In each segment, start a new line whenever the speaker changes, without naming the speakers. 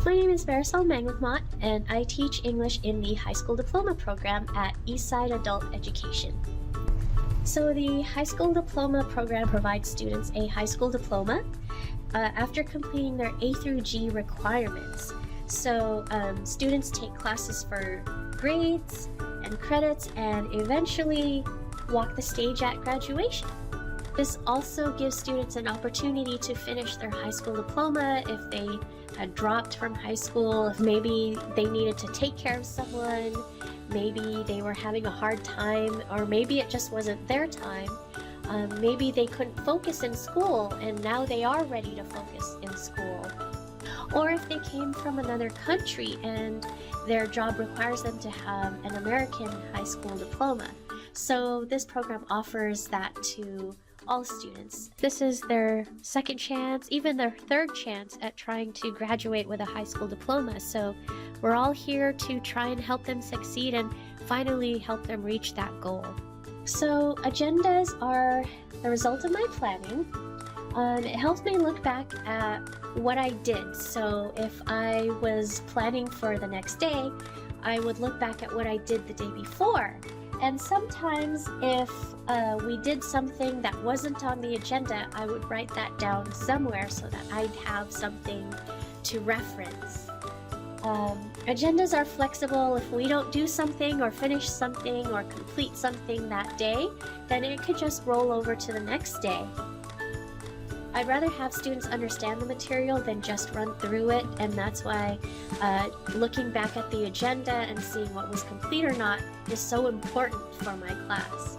My name is Maricel Manglicmot, and I teach English in the High School Diploma Program at Eastside Adult Education. So the High School Diploma Program provides students a high school diploma after completing their A through G requirements. So students take classes for grades and credits and eventually walk the stage at graduation. This also gives students an opportunity to finish their high school diploma if they had dropped from high school, if maybe they needed to take care of someone, maybe they were having a hard time, or maybe it just wasn't their time. Maybe they couldn't focus in school and now they are ready to focus in school. Or if they came from another country and their job requires them to have an American high school diploma. So this program offers that to all students. This is their second chance, even their third chance at trying to graduate with a high school diploma. So we're all here to try and help them succeed and finally help them reach that goal. So agendas are the result of my planning. It helps me look back at what I did. So if I was planning for the next day, I would look back at what I did the day before. And sometimes if we did something that wasn't on the agenda, I would write that down somewhere so that I'd have something to reference. Agendas are flexible. If we don't do something or finish something or complete something that day, then it could just roll over to the next day. I'd rather have students understand the material than just run through it, and that's why looking back at the agenda and seeing what was complete or not is so important for my class.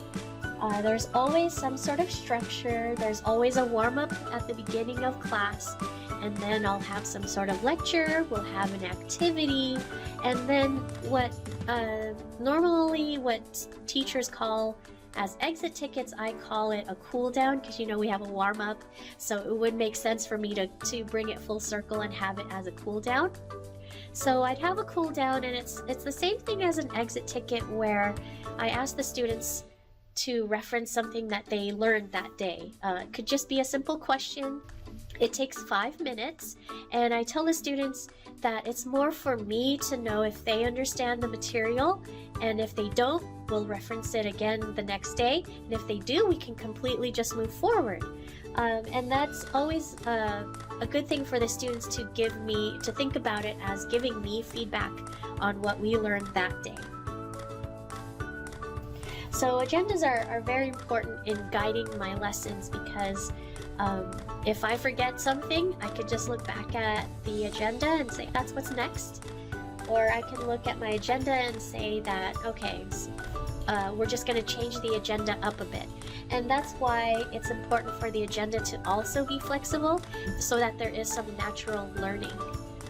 There's always some sort of structure. There's always a warm-up at the beginning of class, and then I'll have some sort of lecture, we'll have an activity, and then normally what teachers call as exit tickets, I call it a cool down, because we have a warm up, so it would make sense for me to bring it full circle and have it as a cool down. So I'd have a cool down, and it's the same thing as an exit ticket, where I ask the students to reference something that they learned that day. It could just be a simple question. It takes 5 minutes, and I tell the students that it's more for me to know if they understand the material, and if they don't, we'll reference it again the next day, and if they do, we can completely just move forward. And that's always a good thing for the students to think about it as giving me feedback on what we learned that day. So agendas are very important in guiding my lessons, because if I forget something, I could just look back at the agenda and say, that's what's next. Or I can look at my agenda and say that, okay, we're just going to change the agenda up a bit. And that's why it's important for the agenda to also be flexible, so that there is some natural learning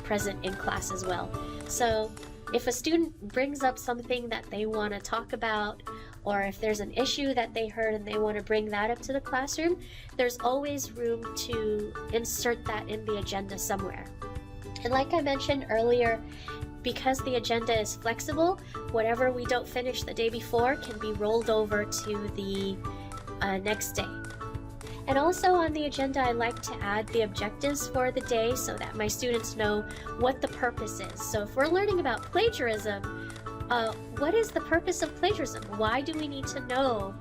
present in class as well. So if a student brings up something that they want to talk about, or if there's an issue that they heard and they want to bring that up to the classroom, there's always room to insert that in the agenda somewhere. And like I mentioned earlier, because the agenda is flexible, whatever we don't finish the day before can be rolled over to the next day. And also on the agenda, I like to add the objectives for the day so that my students know what the purpose is. So if we're learning about plagiarism, what is the purpose of plagiarism? Why do we need to know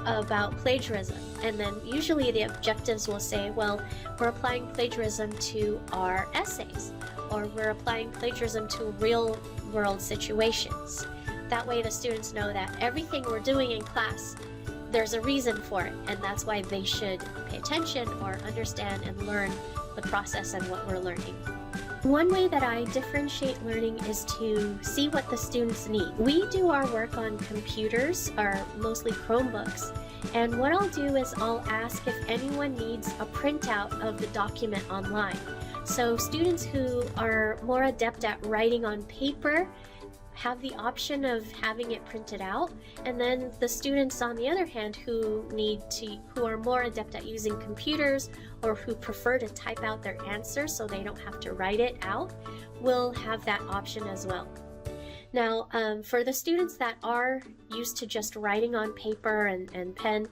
about plagiarism? And then usually the objectives will say, well, we're applying plagiarism to our essays, or we're applying plagiarism to real world situations. That way the students know that everything we're doing in class, there's a reason for it, and that's why they should pay attention or understand and learn the process and what we're learning. One way that I differentiate learning is to see what the students need. We do our work on computers, or mostly Chromebooks, and what I'll do is I'll ask if anyone needs a printout of the document online. So students who are more adept at writing on paper have the option of having it printed out, and then the students on the other hand who are more adept at using computers, or who prefer to type out their answers so they don't have to write it out, will have that option as well. Now, for the students that are used to just writing on paper and pen,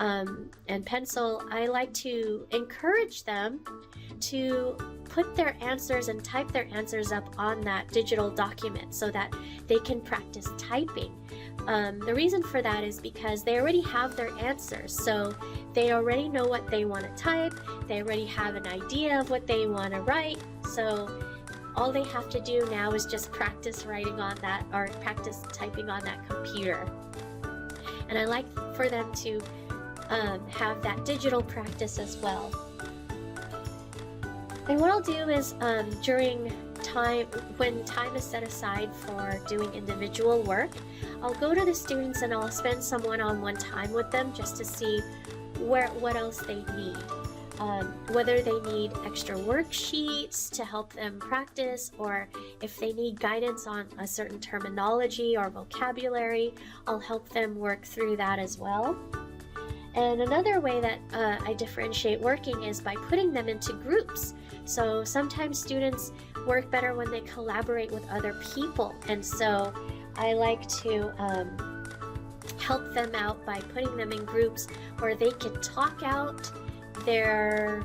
and pencil, I like to encourage them to put their answers and type their answers up on that digital document so that they can practice typing. The reason for that is because they already have their answers, so they already know what they want to type, they already have an idea of what they want to write, so all they have to do now is just practice writing on that, or practice typing on that computer. And I like for them to have that digital practice as well. And what I'll do is during time, when time is set aside for doing individual work, I'll go to the students and I'll spend some one-on-one time with them just to see what else they need. Whether they need extra worksheets to help them practice, or if they need guidance on a certain terminology or vocabulary, I'll help them work through that as well. And another way that I differentiate working is by putting them into groups. So sometimes students work better when they collaborate with other people, and so I like to help them out by putting them in groups where they can talk out their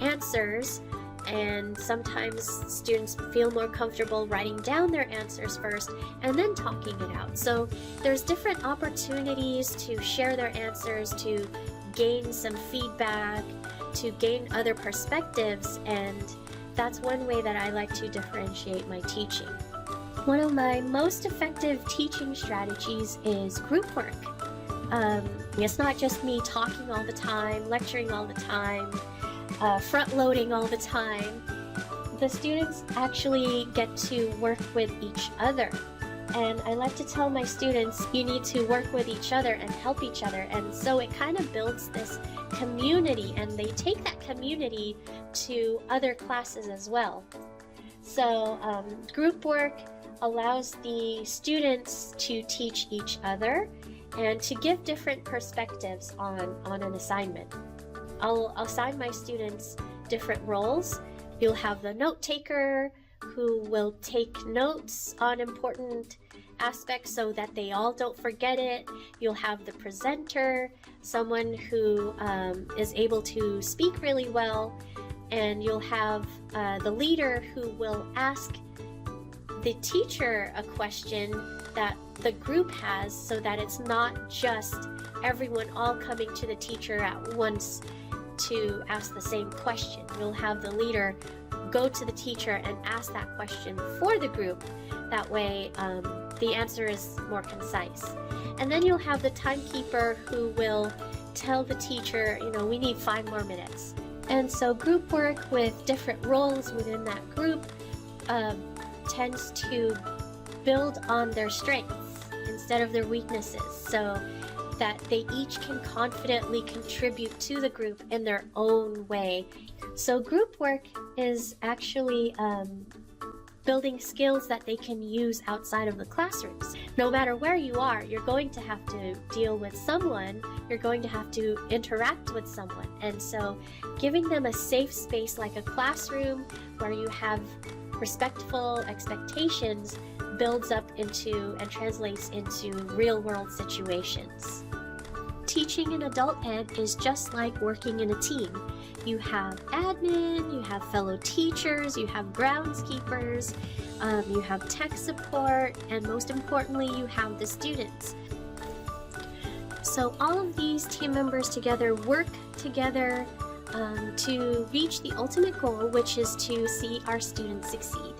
answers, and sometimes students feel more comfortable writing down their answers first and then talking it out. So there's different opportunities to share their answers, to gain some feedback, to gain other perspectives, and that's one way that I like to differentiate my teaching. One of my most effective teaching strategies is group work. It's not just me talking all the time, lecturing all the time, front-loading all the time. The students actually get to work with each other. And I like to tell my students, you need to work with each other and help each other. And so it kind of builds this community, and they take that community to other classes as well. So group work allows the students to teach each other and to give different perspectives on an assignment. I'll assign my students different roles. You'll have the note taker who will take notes on important aspects so that they all don't forget it. You'll have the presenter, someone who is able to speak really well, and you'll have the leader who will ask the teacher a question that the group has, so that it's not just everyone all coming to the teacher at once to ask the same question. You'll have the leader go to the teacher and ask that question for the group. That way the answer is more concise. And then you'll have the timekeeper who will tell the teacher, we need 5 more minutes. And so group work with different roles within that group tends to build on their strengths instead of their weaknesses, so that they each can confidently contribute to the group in their own way. So group work is actually building skills that they can use outside of the classrooms. No matter where you are, you're going to have to deal with someone, you're going to have to interact with someone. And so giving them a safe space like a classroom where you have respectful expectations builds up into and translates into real-world situations. Teaching in adult ed is just like working in a team. You have admin, you have fellow teachers, you have groundskeepers, you have tech support, and most importantly, you have the students. So all of these team members together work together to reach the ultimate goal, which is to see our students succeed.